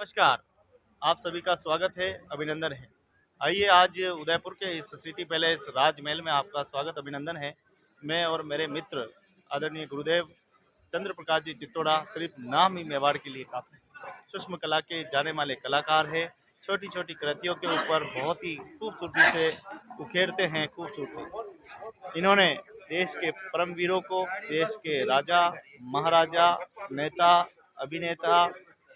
नमस्कार। आप सभी का स्वागत है, अभिनंदन है। आइए आज उदयपुर के इस सिटी पैलेस राजमहल में आपका स्वागत अभिनंदन है। मैं और मेरे मित्र आदरणीय गुरुदेव चंद्र प्रकाश जी चित्तोड़ा सिर्फ नाम ही मेवाड़ के लिए काफ़ी सूक्ष्म कला के जाने माने कलाकार है। छोटी छोटी कृतियों के ऊपर बहुत ही खूबसूरती से उकेरते हैं खूबसूरती। इन्होंने देश के परमवीरों को, देश के राजा, महाराजा, नेता, अभिनेता,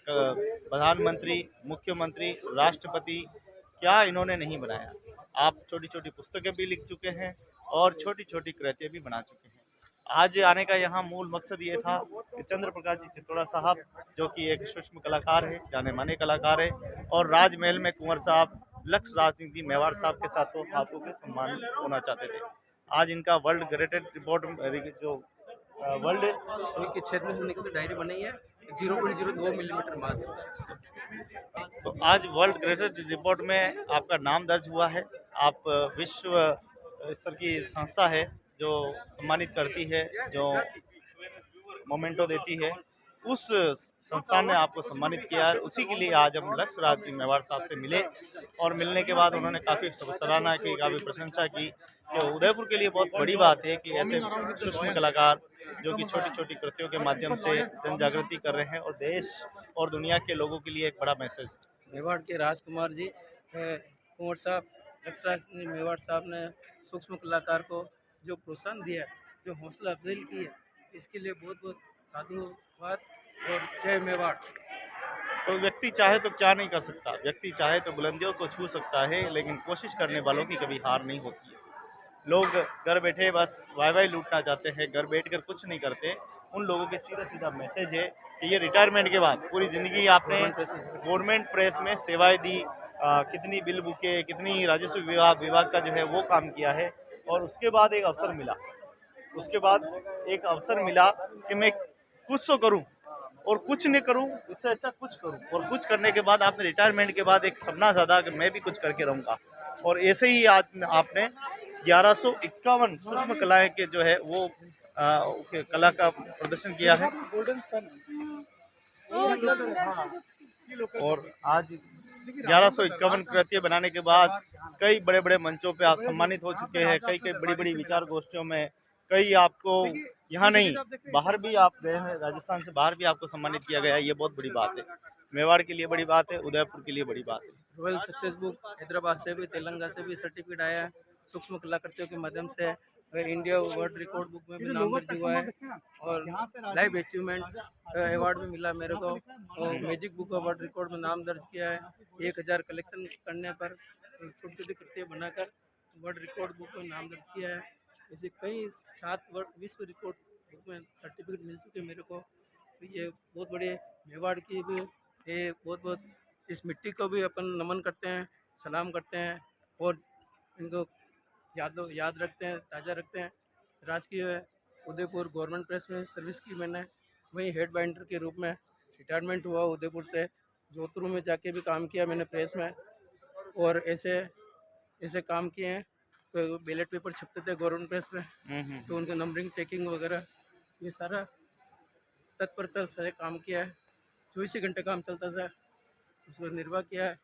प्रधानमंत्री, मुख्यमंत्री, राष्ट्रपति, क्या इन्होंने नहीं बनाया। आप छोटी छोटी पुस्तकें भी लिख चुके हैं और छोटी छोटी कृतियाँ भी बना चुके हैं। आज आने का यहाँ मूल मकसद ये था कि चंद्र प्रकाश जी चित्तोड़ा साहब, जो कि एक सूक्ष्म कलाकार है, जाने माने कलाकार है, और राजमहल में कुंवर साहब लक्ष्य राज सिंह जी मेवाड़ साहब के साथ तो हाथों के सम्मान होना चाहते थे। आज इनका वर्ल्ड ग्रेटेड रिपोर्ट जो वर्ल्ड सुई के छेद में से निकलती डायरी बनाई है 0.02 मिलीमीटर मात्र। तो आज वर्ल्ड ग्रेटेड रिपोर्ट में आपका नाम दर्ज हुआ है। आप विश्व स्तर की संस्था है जो सम्मानित करती है, जो मोमेंटो देती है, उस संस्थान ने आपको सम्मानित किया है। उसी के लिए आज हम लक्ष्य राज सिंह मेवाड़ साहब से मिले और मिलने के बाद उन्होंने काफ़ी सराहना की, काफ़ी प्रशंसा की कि उदयपुर के लिए बहुत बड़ी बात है कि ऐसे सूक्ष्म कलाकार जो कि छोटी छोटी कृतियों के माध्यम से जन जागृति कर रहे हैं और देश और दुनिया के लोगों के लिए एक बड़ा मैसेज है। मेवाड़ के राजकुमार जी कुंवर साहब लक्ष्य सिंह मेवाड़ साहब ने सूक्ष्म कलाकार को जो प्रोत्साहन दिया है, जो हौसला अफजाई की है, इसके लिए बहुत बहुत साधुवाद और जय मेवाड़। तो व्यक्ति चाहे तो क्या नहीं कर सकता, व्यक्ति चाहे तो बुलंदियों को छू सकता है, लेकिन कोशिश करने वालों की कभी हार नहीं होती है। लोग घर बैठे बस वाई वाई लूटना चाहते हैं, घर बैठ कर कुछ नहीं करते। उन लोगों के सीधा सीधा मैसेज है कि ये रिटायरमेंट के बाद पूरी ज़िंदगी आपने गवर्नमेंट प्रेस में सेवाएं दी, कितनी बिल बुके, कितनी राजस्व विभाग का जो है वो काम किया है, और उसके बाद एक अवसर मिला, उसके बाद एक अवसर मिला कि मैं कुछ तो करूं और कुछ नहीं करूं, इससे अच्छा कुछ करूं। और कुछ करने के बाद आपने रिटायरमेंट के बाद एक सपना साधा कि मैं भी कुछ करके रहूँगा, और ऐसे ही आज आपने 1151 सूक्ष्म कलाएं के जो है वो कला का प्रदर्शन किया है। और आज 1151 कृतियाँ बनाने के बाद कई बड़े बड़े मंचों पे आप सम्मानित हो चुके हैं, कई कई बड़ी बड़ी विचार गोष्ठियों में, कई आपको यहाँ नहीं बाहर भी आप गए हैं, राजस्थान से बाहर भी आपको सम्मानित किया गया है। ये बहुत बड़ी बात है, मेवाड़ के लिए बड़ी बात है, उदयपुर के लिए बड़ी बात है। रॉयल सक्सेस बुक हैदराबाद से भी, तेलंगाना से भी सर्टिफिकेट आया है सूक्ष्म कलाकृतियों के माध्यम से। इंडिया वर्ल्ड रिकॉर्ड बुक में भी नाम दर्ज हुआ है और लाइफ अचीवमेंट अवार्ड भी मिला मेरे को, और मैजिक बुक अवार्ड रिकॉर्ड में नाम दर्ज किया है। 1000 कलेक्शन करने पर छोटी छोटी कृतियाँ बनाकर वर्ल्ड रिकॉर्ड बुक में नाम दर्ज किया है। ऐसे कई 7 वर्ल्ड विश्व रिकॉर्ड बुक में सर्टिफिकेट मिल चुके हैं मेरे को। तो ये बहुत बड़े मेवाड़ की भी ये बहुत बहुत इस मिट्टी को भी अपन नमन करते हैं, सलाम करते हैं और इनको याद रखते हैं, ताज़ा रखते हैं। राजकीय उदयपुर गवर्नमेंट प्रेस में सर्विस की मैंने, वहीं हेड बाइंडर के रूप में रिटायरमेंट हुआ उदयपुर से। जोधपुर में जाके भी काम किया मैंने प्रेस में, और ऐसे ऐसे काम किए हैं। तो बैलेट पेपर छपते थे गवर्नमेंट प्रेस में, तो उनका नंबरिंग चेकिंग वगैरह ये सारा तत्परता से काम किया है। 24 घंटे काम चलता था, उसको निर्वाह किया है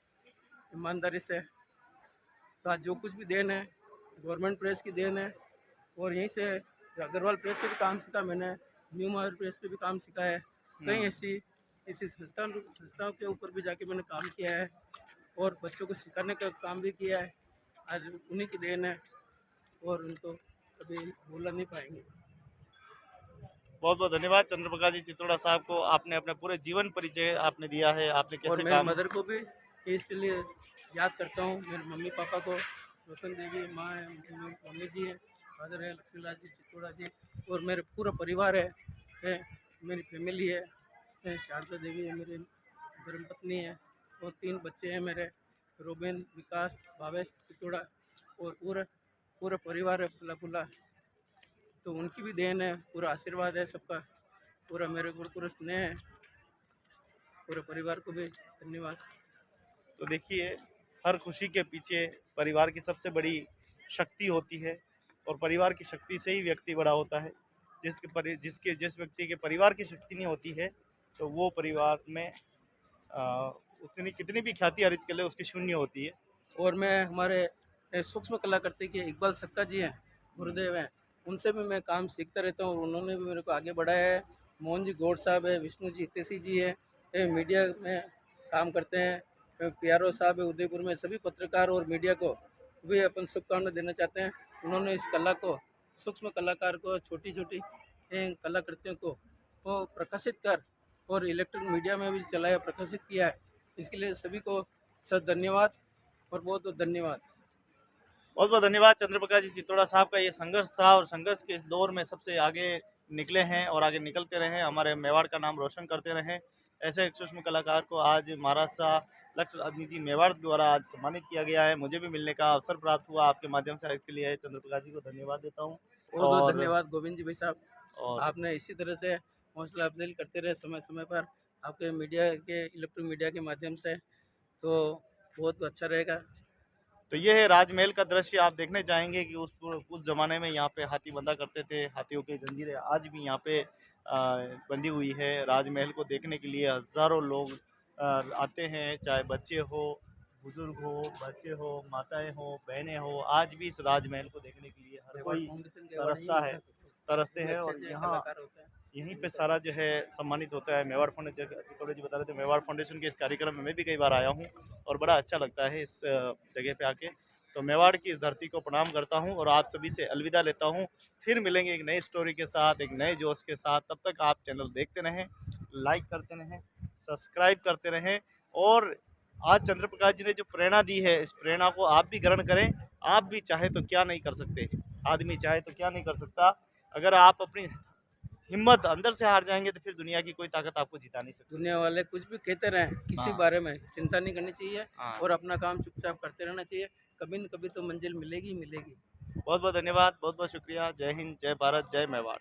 ईमानदारी से। तो आज जो कुछ भी देन है गवर्नमेंट प्रेस की देन है, और यहीं से अग्रवाल प्रेस पे भी काम सीखा मैंने, न्यू महावीर प्रेस पे भी काम सीखा है। कई ऐसी संस्थाओं के ऊपर भी जाके मैंने काम किया है और बच्चों को सिखाने का काम भी किया है। आज उन्हीं की देन है और उनको कभी भूला नहीं पाएंगे। बहुत बहुत धन्यवाद चंद्र प्रकाश जी चित्तोड़ा साहब को, आपने अपने पूरे जीवन परिचय आपने दिया है, आपने और कैसे मेरे काम। मदर को भी इसके लिए याद करता हूँ, मेरे मम्मी पापा को, रोशन देवी माँ है, मम्मी जी है, फादर है लक्ष्मीलाल जी चित्तोड़ा जी, और मेरे पूरा परिवार है मेरी फैमिली है शारदा देवी है मेरी धर्मपत्नी है, और 3 बच्चे हैं मेरे, रोबिन, विकास, भावेश चित्तोड़ा, और पूरा पूरा परिवार है फुला फुला। तो उनकी भी देन है, पूरा आशीर्वाद है सबका, पूरा मेरे ऊपर पूरा स्नेह है। पूरे परिवार को भी धन्यवाद। तो देखिए, हर खुशी के पीछे परिवार की सबसे बड़ी शक्ति होती है, और परिवार की शक्ति से ही व्यक्ति बड़ा होता है। जिस व्यक्ति के परिवार की शक्ति नहीं होती है, तो वो परिवार में उतनी कितनी भी ख्याति अर्जित कर ले उसकी शून्य होती है। और मैं हमारे सूक्ष्म कलाकृति के इकबाल सक्का जी हैं, गुरुदेव हैं, उनसे भी मैं काम सीखता रहता हूँ और उन्होंने भी मेरे को आगे बढ़ाया है। मोहन जी गौड़ साहब है, विष्णु जी हितेशी जी है, ये मीडिया में काम करते हैं। प्यारो साहब है उदयपुर में, सभी पत्रकार और मीडिया को भी अपन शुभकामनाएं देना चाहते हैं। उन्होंने इस कला को, सूक्ष्म कलाकार को, छोटी छोटी कलाकृतियों को वो प्रकाशित कर और इलेक्ट्रॉनिक मीडिया में भी चलाया, प्रकाशित किया है। इसके लिए सभी को सर धन्यवाद और बहुत बहुत धन्यवाद। बहुत बहुत धन्यवाद चंद्रप्रकाश जी चित्तौड़ा साहब का। ये संघर्ष था और संघर्ष के इस दौर में सबसे आगे निकले हैं और आगे निकलते रहे, हमारे मेवाड़ का नाम रोशन करते रहें। ऐसे एक सूक्ष्म कलाकार को आज महाराष्ट्र लक्ष्य राजनी जी मेवाड़ द्वारा आज सम्मानित किया गया है। मुझे भी मिलने का अवसर प्राप्त हुआ आपके माध्यम से। इसके लिए चंद्रप्रकाश जी को धन्यवाद देता हूँ। बहुत बहुत धन्यवाद गोविंद जी भाई साहब, और आपने इसी तरह से हौसला अफजाई करते रहे समय समय पर आपके मीडिया के, इलेक्ट्रॉनिक मीडिया के माध्यम से, तो बहुत अच्छा रहेगा। तो ये है राजमहल का दृश्य। आप देखने जाएंगे कि उस ज़माने में यहाँ पे हाथी बंधा करते थे। हाथियों की जंजीरें आज भी यहाँ पे बंधी हुई है। राजमहल को देखने के लिए हज़ारों लोग आते हैं, चाहे बच्चे हो, बुजुर्ग हो, बच्चे हो, माताएं हो, बहनें हो। आज भी इस राजमहल को देखने के लिए हर कोई तरसते हैं और यहाँ यहीं पे सारा जो है सम्मानित होता है। मेवाड़ फाउंडेशन चित्तौड़ा जी बता रहे थे, मेवाड़ फाउंडेशन के इस कार्यक्रम में मैं भी कई बार आया हूँ और बड़ा अच्छा लगता है इस जगह पे आके। तो मेवाड़ की इस धरती को प्रणाम करता हूँ और आप सभी से अलविदा लेता हूँ। फिर मिलेंगे एक नई स्टोरी के साथ, एक नए जोश के साथ। तब तक आप चैनल देखते रहें, लाइक करते रहें, सब्सक्राइब करते रहें। और आज चंद्रप्रकाश जी ने जो प्रेरणा दी है, इस प्रेरणा को आप भी ग्रहण करें। आप भी चाहे तो क्या नहीं कर सकते, आदमी चाहे तो क्या नहीं कर सकता। अगर आप अपनी हिम्मत अंदर से हार जाएंगे तो फिर दुनिया की कोई ताकत आपको जिता नहीं सकती। दुनिया वाले कुछ भी कहते रहें, किसी हाँ। बारे में चिंता नहीं करनी चाहिए हाँ। और अपना काम चुपचाप करते रहना चाहिए। कभी न कभी तो मंजिल मिलेगी ही मिलेगी। बहुत बहुत धन्यवाद, बहुत बहुत शुक्रिया। जय हिंद, जय भारत, जय मेवाड़।